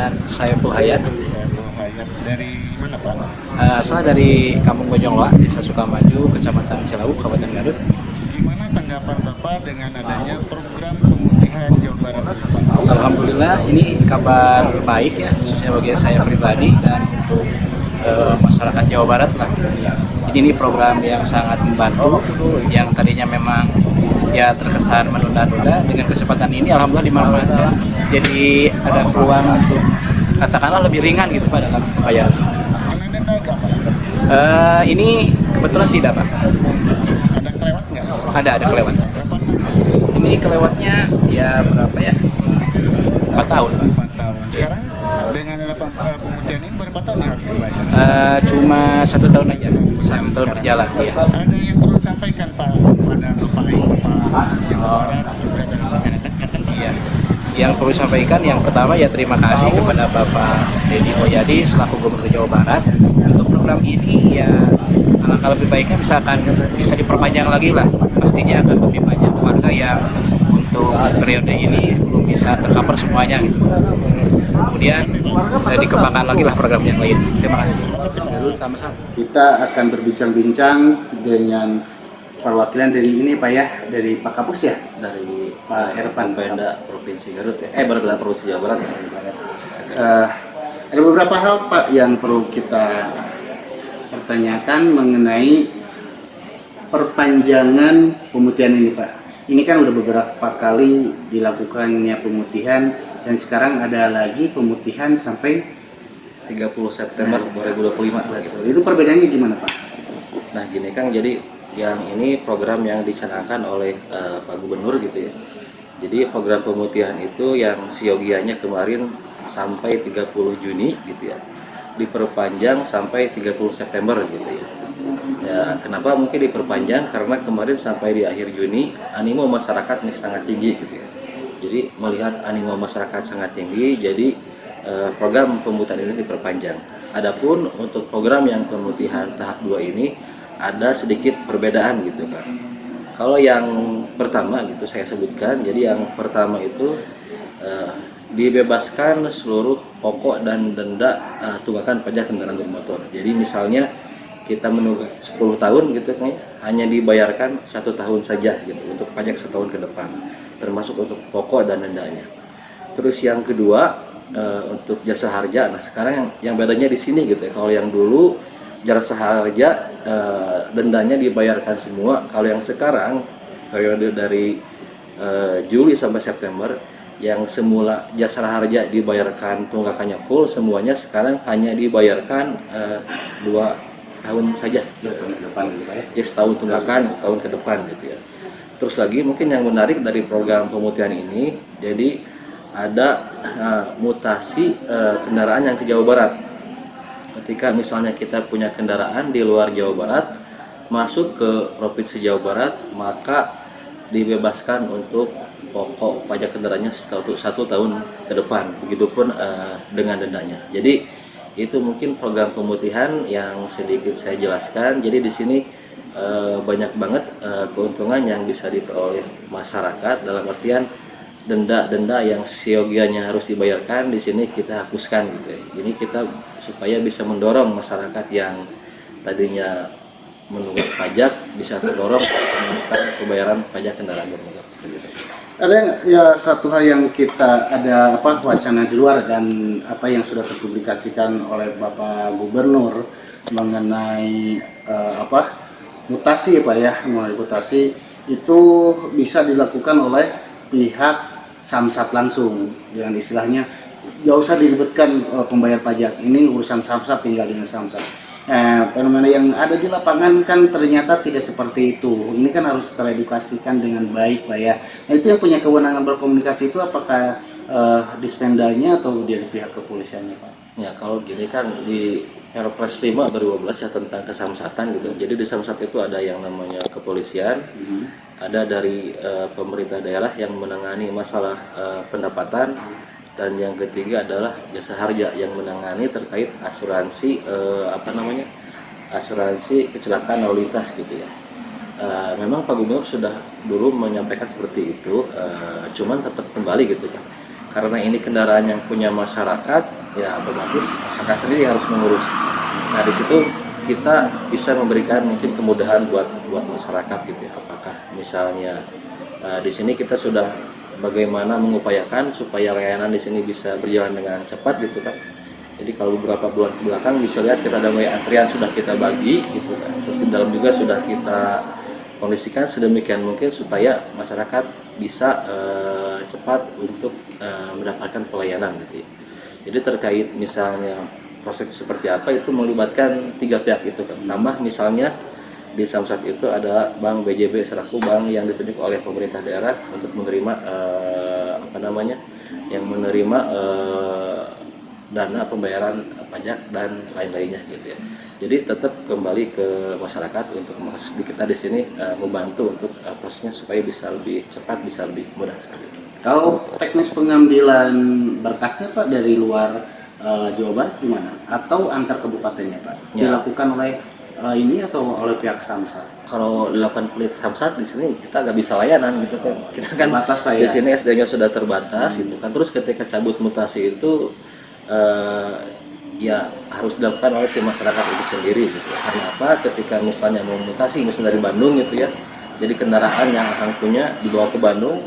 dengan Saiful Hayat. Dari mana Pak? Asal dari Kampung Bojongloa, Desa Sukamaju, Kecamatan Cilawu, Kabupaten Garut. Gimana tanggapan Bapak dengan adanya program pemutihan Jawa Barat ini, Pak? Alhamdulillah ini kabar baik ya, khususnya bagi saya pribadi dan untuk masyarakat Jawa Barat lah. Jadi ini program yang sangat membantu, yang tadinya memang ya terkesan menunda-nunda, dengan kesempatan ini alhamdulillah dimanfaatkan. Jadi ada peluang untuk katakanlah lebih ringan gitu Pak dalam pembayaran. Kena denda nggak Pak? Ini kebetulan tidak Pak. Ada kelewat nggak? Ada kelewat. Berapa? Ini kelewatnya ya berapa ya? 4 tahun. 4 tahun. Sekarang dengan ada pemutihan ini berapa tahun yang harus dibayar? Cuma 1 tahun aja, 1 tahun berjalan ya. Ada yang perlu disampaikan Pak pada Bapak Jawa Barat juga dan masyarakat Katan? Iya. Yang perlu sampaikan yang pertama ya terima kasih kepada Bapak Deddy Mulyadi selaku Gubernur Jawa Barat untuk program ini. Ya alangkah lebih baiknya misalkan bisa diperpanjang lagi lah, pastinya akan lebih banyak warga yang untuk periode ini belum bisa tercover semuanya gitu. Kemudian dikembangkan lagi lah program yang lain. Terima kasih. Sama-sama. Kita akan berbincang-bincang dengan perwakilan dari ini Pak ya, dari Pak Kapus ya, Dari Pak Herpan. Pemda Provinsi Garut ya, Pemda Provinsi Jawa Barat. Ada beberapa hal Pak yang perlu kita pertanyakan mengenai perpanjangan pemutihan ini Pak. Ini kan udah beberapa kali dilakukannya pemutihan dan sekarang ada lagi pemutihan sampai 30 September 2025 gitu. itu perbedaannya gimana Pak? Nah gini Kang, jadi yang ini program yang dicanangkan oleh Pak Gubernur gitu ya. Jadi program pemutihan itu yang siogianya kemarin sampai 30 Juni gitu ya, diperpanjang sampai 30 September gitu ya. Ya kenapa mungkin diperpanjang, karena kemarin sampai di akhir Juni animo masyarakat ini sangat tinggi gitu ya. Jadi melihat animo masyarakat sangat tinggi, jadi program pemutihan ini diperpanjang. Adapun untuk program yang pemutihan tahap 2 ini ada sedikit perbedaan gitu kan. Kalau yang pertama gitu saya sebutkan, jadi yang pertama itu dibebaskan seluruh pokok dan denda tunggakan pajak kendaraan bermotor. Jadi misalnya kita menunggak 10 tahun gitu kan, hanya dibayarkan 1 tahun saja gitu untuk pajak 1 tahun ke depan, termasuk untuk pokok dan dendanya. Terus yang kedua untuk jasa harja. Nah sekarang yang bedanya di sini gitu ya. Kalau yang dulu jasa harja dendanya dibayarkan semua. Kalau yang sekarang periode dari Juli sampai September, yang semula jasa harja dibayarkan tunggakannya full semuanya, sekarang hanya dibayarkan 2 tahun saja gitu, ke depan gitu ya. Jadi setahun tunggakan, setahun ke depan gitu ya. Terus lagi mungkin yang menarik dari program pemutihan ini, jadi ada mutasi kendaraan yang ke Jawa Barat. Ketika misalnya kita punya kendaraan di luar Jawa Barat masuk ke Provinsi Jawa Barat, maka dibebaskan untuk pokok pajak kendaraannya 1 tahun ke depan. Begitupun dengan dendanya. Jadi itu mungkin program pemutihan yang sedikit saya jelaskan. Jadi di sini banyak banget keuntungan yang bisa diperoleh masyarakat, dalam artian denda-denda yang siogianya harus dibayarkan di sini kita hapuskan gitu ya. Ini kita supaya bisa mendorong masyarakat yang tadinya menunggak pajak bisa terdorong melakukan pembayaran pajak kendaraan bermotor seperti itu. Ada ya satu hal yang kita ada wacana di luar dan yang sudah terpublikasikan oleh Bapak Gubernur mengenai mutasi Pak ya, mengenai mutasi itu bisa dilakukan oleh pihak Samsat langsung, dengan istilahnya nggak usah diribetkan pembayar pajak, ini urusan Samsat, tinggal dengan Samsat. Fenomena yang ada di lapangan kan ternyata tidak seperti itu. Ini kan harus teredukasikan dengan baik Pak ya. Nah itu yang punya kewenangan berkomunikasi itu apakah Dispendanya atau dari pihak kepolisiannya Pak? Ya kalau gini kan di Perpres 5 2012 ya tentang kesamsatan gitu. Jadi di Samsat itu ada yang namanya kepolisian, ada dari pemerintah daerah yang menangani masalah pendapatan, dan yang ketiga adalah jasa harja yang menangani terkait asuransi asuransi kecelakaan lalu lintas gitu ya. Memang Pak Gubernur sudah dulu menyampaikan seperti itu, cuman tetap kembali gitu kan. karena ini kendaraan yang punya masyarakat, ya otomatis masyarakat sendiri harus mengurus. Nah di situ kita bisa memberikan mungkin kemudahan buat masyarakat gitu ya. Apakah misalnya di sini kita sudah bagaimana mengupayakan supaya layanan di sini bisa berjalan dengan cepat gitu kan. Jadi kalau beberapa bulan ke belakang bisa lihat kita ada antrian sudah kita bagi gitu kan. Terus di dalam juga sudah kita kondisikan sedemikian mungkin supaya masyarakat bisa cepat untuk mendapatkan pelayanan gitu ya. Jadi terkait misalnya proses seperti apa itu melibatkan 3 pihak itu kan. Tambah misalnya di Samsat itu ada Bank BJB selaku bank yang ditunjuk oleh pemerintah daerah untuk menerima yang menerima dana pembayaran pajak dan lain-lainnya gitu ya. Jadi tetap kembali ke masyarakat untuk proses di kita di sini membantu untuk prosesnya supaya bisa lebih cepat, bisa lebih mudah sekali. Kalau teknis pengambilan berkasnya Pak dari luar Jawa Barat gimana? Atau antar kabupatennya Pak? Ya. Dilakukan oleh ini atau oleh pihak Samsat? Kalau dilakukan pelit Samsat di sini kita nggak bisa layanan gitu kan. Kita kan Terbatas, Pak, di ya? sini SD-nya sudah terbatas gitu kan. Terus ketika cabut mutasi itu ya harus dilakukan oleh si masyarakat itu sendiri gitu. Karena apa? Ketika misalnya mau mutasi misalnya dari Bandung gitu ya. Jadi kendaraan yang akan punya dibawa ke Bandung,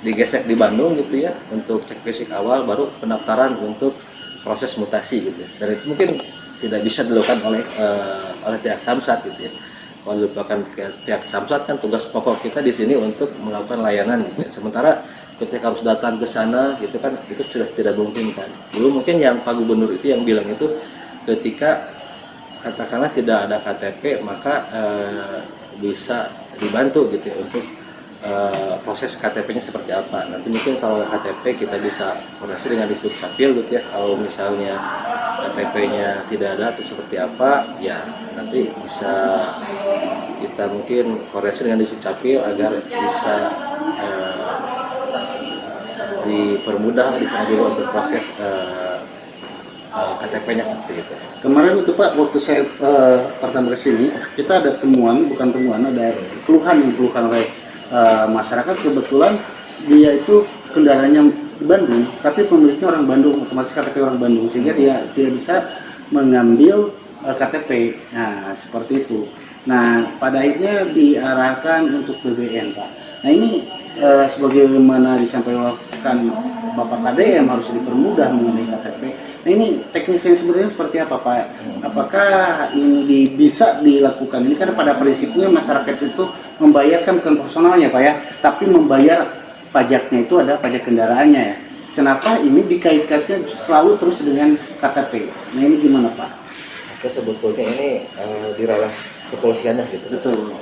digesek di Bandung gitu ya untuk cek fisik awal, baru pendaftaran untuk proses mutasi gitu ya. Dan itu mungkin tidak bisa dilakukan oleh pihak Samsat gitu ya. Kalau dilakukan pihak Samsat kan tugas pokok kita di sini untuk melakukan layanan gitu ya. Sementara ketika harus datang ke sana gitu kan itu sudah tidak mungkin kan. Dulu mungkin yang Pak Gubernur itu yang bilang itu ketika katakanlah tidak ada KTP maka bisa dibantu gitu ya untuk proses KTP-nya seperti apa. Nanti mungkin kalau KTP kita bisa koordinasi dengan Disub Capil gitu ya. Kalau misalnya KTP-nya tidak ada atau seperti apa, ya nanti bisa kita mungkin koordinasi dengan Disub Capil agar bisa dipermudah di sana juga untuk proses KTP-nya seperti itu. Kemarin itu Pak, waktu saya pertama ke sini, kita ada ada keluhan oleh masyarakat. Kebetulan dia itu kendaraannya di Bandung, tapi pemiliknya orang Bandung, otomatis KTP orang Bandung, sehingga dia tidak bisa mengambil KTP. Nah, seperti itu. Nah, pada akhirnya diarahkan untuk BBM Pak. Nah ini sebagaimana disampaikan Bapak KDM harus dipermudah mengenai KTP. Nah ini teknisnya sebenarnya seperti apa Pak? Apakah ini bisa dilakukan? Ini kan pada prinsipnya masyarakat itu membayarkan bukan personalnya Pak ya, tapi membayar pajaknya itu ada pajak kendaraannya ya. Kenapa ini dikaitkan selalu terus dengan KTP? Nah ini gimana Pak? Oke, sebetulnya ini di ranah kepolisiannya gitu. Betul.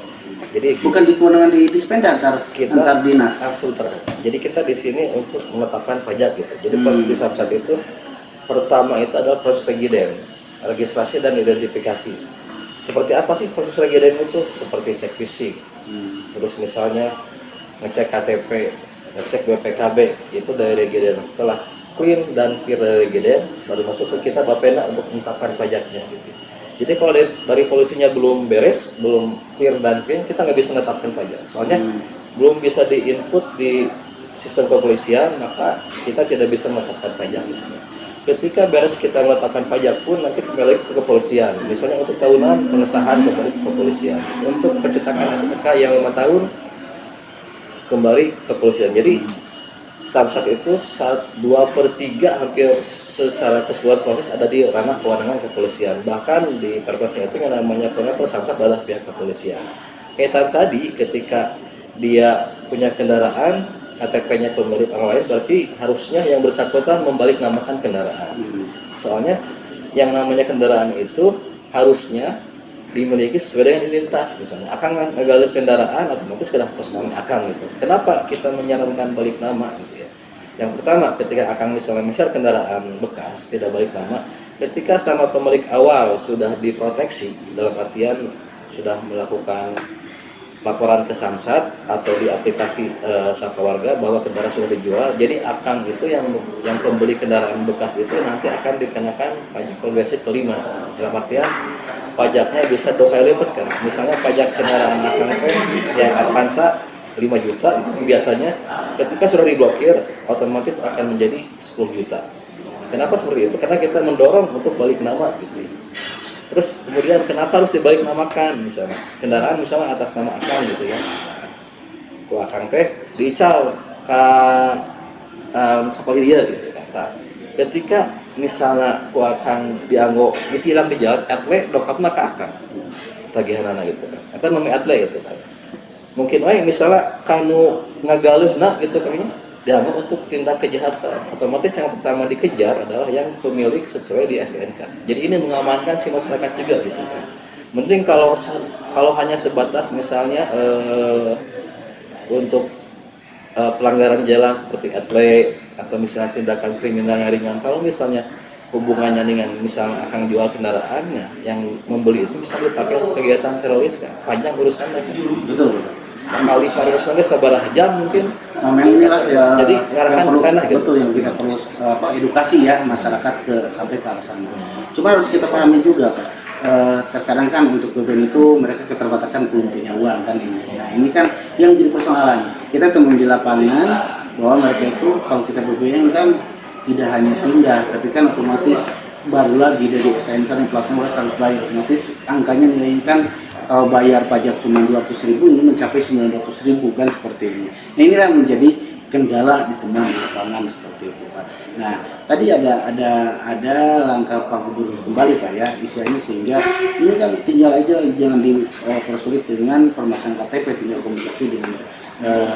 Jadi Bukan di kewenangan di Dispenda antar dinas. Sebentar. Jadi kita di sini untuk menetapkan pajak gitu. Jadi proses di Samsat itu pertama itu adalah proses registrasi dan identifikasi. Seperti apa sih proses regiden itu? Seperti cek fisik, terus misalnya ngecek KTP, ngecek BPKB, itu dari regiden. Setelah clean dan clear dari regiden, baru masuk ke kita Bapenda untuk menetapkan pajaknya gitu. Jadi kalau dari polisinya belum beres, belum clear dan clean, kita nggak bisa menetapkan pajak. Soalnya belum bisa diinput di sistem kepolisian, maka kita tidak bisa menetapkan pajak. Ketika beres kita menetapkan pajak pun nanti kembali ke kepolisian. Misalnya untuk tahunan pengesahan kembali ke kepolisian. Untuk pencetakan STK yang 5 tahun kembali ke kepolisian. Jadi Samsat itu 2/3 hampir secara keseluruhan proses ada di ranah kewenangan kepolisian. Bahkan di perpresnya itu yang namanya pengatur Samsat adalah pihak kepolisian. Kaitan tadi ketika dia punya kendaraan, KTP-nya pemilik orang lain, berarti harusnya yang bersangkutan membalik namakan kendaraan. Soalnya yang namanya kendaraan itu harusnya dimiliki sesuai dengan identitas. Misalnya akan ngegali kendaraan, otomatis kena personal akang gitu. Kenapa kita menyarankan balik nama gitu ya? Yang pertama, ketika akang misalnya kendaraan bekas tidak balik nama, ketika sama pemilik awal sudah diproteksi, dalam artian sudah melakukan laporan ke Samsat atau di aplikasi Sapa Warga bahwa kendaraan sudah dijual, jadi akang itu yang pembeli kendaraan bekas itu nanti akan dikenakan pajak progresif kelima. Dalam artian pajaknya bisa 2 kali lipat kan. Misalnya pajak kendaraan akang yang Avanza 5 juta itu biasanya ketika sudah diblokir otomatis akan menjadi 10 juta. Kenapa seperti itu? Karena kita mendorong untuk balik nama gitu ya. Terus kemudian kenapa harus dibalik namakan misalnya kendaraan misalnya atas nama Akang gitu ya. Ku Akang teh diical ke sapali dia gitu kan. Nah, ketika misalnya ku Akang dianggo ditilang di jalan atle dokapna ka Akang. Tagihanana gitu kan. Eta namanya atle gitu kan. Mungkin wae misalnya kanu ngagaleuna gitu kami dianggap untuk tindak kejahatan. Otomatis yang pertama dikejar adalah yang pemilik sesuai di STNK. Jadi ini mengamankan si masyarakat juga gitu kan. Mending kalau hanya sebatas misalnya untuk pelanggaran jalan seperti atle atau misalnya tindakan kriminal yang ringan. Kalau misalnya hubungannya dengan misalnya akan jual kendaraannya yang membeli itu bisa dipakai untuk kegiatan teroris kan. Panjang urusannya kan. Betul. Kali pariwisata sabarah jam mungkin. Nah, memang inilah ya, Jadi ngarahkan ke sana gitu. Betul, yang kita perlu edukasi ya masyarakat sampai ke arah sana. Cuma harus kita pahami juga Pak. Terkadang kan untuk BBM itu mereka keterbatasan belum punya uang kan ini. Nah ini kan yang jadi persoalan. Kita temuin di lapangan bahwa mereka itu kalau kita BBM kan tidak hanya pindah, tapi kan otomatis baru lagi dari SNK yang platform mereka harus bayar. Otomatis angkanya nilainya kan kalau bayar pajak cuma 200.000 ini mencapai 900.000 kan seperti ini. Nah inilah menjadi kendala di temuan di lapangan seperti itu Pak. Nah tadi ada langkah Pak Gubernur kembali Pak ya istilahnya sehingga ini kan tinggal aja jangan dipersulit dengan permasalahan KTP, tinggal komunikasi dengan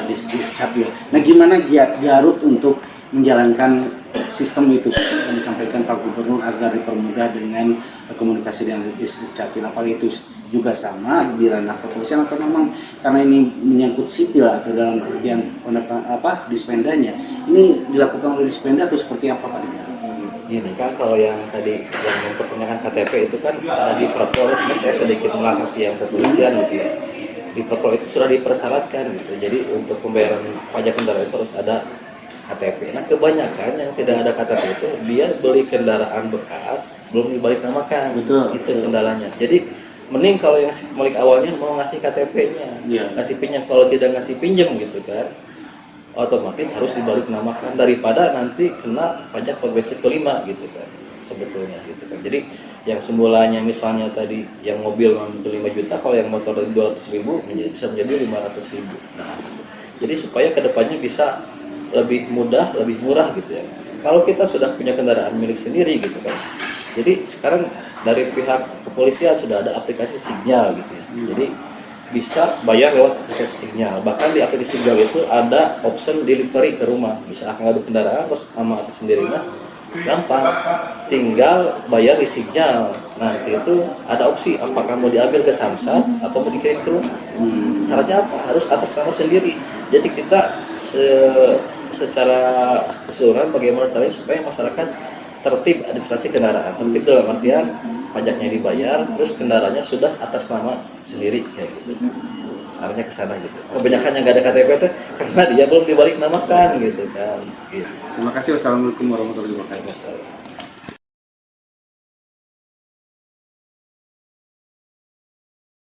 Disduk Capil. Nah gimana Garut untuk menjalankan sistem itu yang disampaikan Pak Gubernur agar dipermudah dengan komunikasi dengan Disduk Capil? Apakah itu juga sama di ranah kepolisian atau memang karena ini menyangkut sipil atau dalam artian dispendanya ini dilakukan oleh dispenda atau seperti apa Pak? Ini kan kalau yang tadi yang mempertanyakan KTP itu kan ada di Perpol, saya sedikit melangkahi yang kepolisian gitu ya. Di Perpol itu sudah dipersyaratkan gitu. Jadi untuk pembayaran pajak kendaraan itu harus ada KTP. Nah kebanyakan yang tidak ada KTP itu dia beli kendaraan bekas belum dibalik namakan. Betul. Itu kendalanya. Jadi mending kalau yang si pemilik awalnya mau ngasih KTP-nya, ngasih pinjam. Kalau tidak ngasih pinjam gitu kan, otomatis harus dibalik namakan daripada nanti kena pajak progresif kelima gitu kan sebetulnya gitu kan. Jadi yang semulanya misalnya tadi yang mobil 5 juta, kalau yang motor 200.000 bisa menjadi 500.000. Nah, jadi supaya kedepannya bisa lebih mudah, lebih murah gitu ya. Kalau kita sudah punya kendaraan milik sendiri gitu kan. Jadi sekarang dari pihak kepolisian sudah ada aplikasi Signal gitu ya. Jadi bisa bayar lewat aplikasi Signal. Bahkan di aplikasi Signal itu ada option delivery ke rumah. Bisa akan ngadu kendaraan terus sama atas sendiri mah gampang. Tinggal bayar di Signal. Nanti itu ada opsi apakah mau diambil ke Samsat atau mau dikirim ke rumah. Syaratnya apa? Harus atas nama sendiri. Jadi kita secara keseluruhan bagaimana caranya supaya masyarakat tertib administrasi kendaraan. Tertib dalam artian pajaknya dibayar, terus kendaraannya sudah atas nama sendiri kayak gitu. Artinya ke sana gitu. Kebanyakan yang nggak ada KTP itu karena dia belum dibalik namakan gitu kan. Gitu. Terima kasih. Wassalamualaikum warahmatullahi wabarakatuh.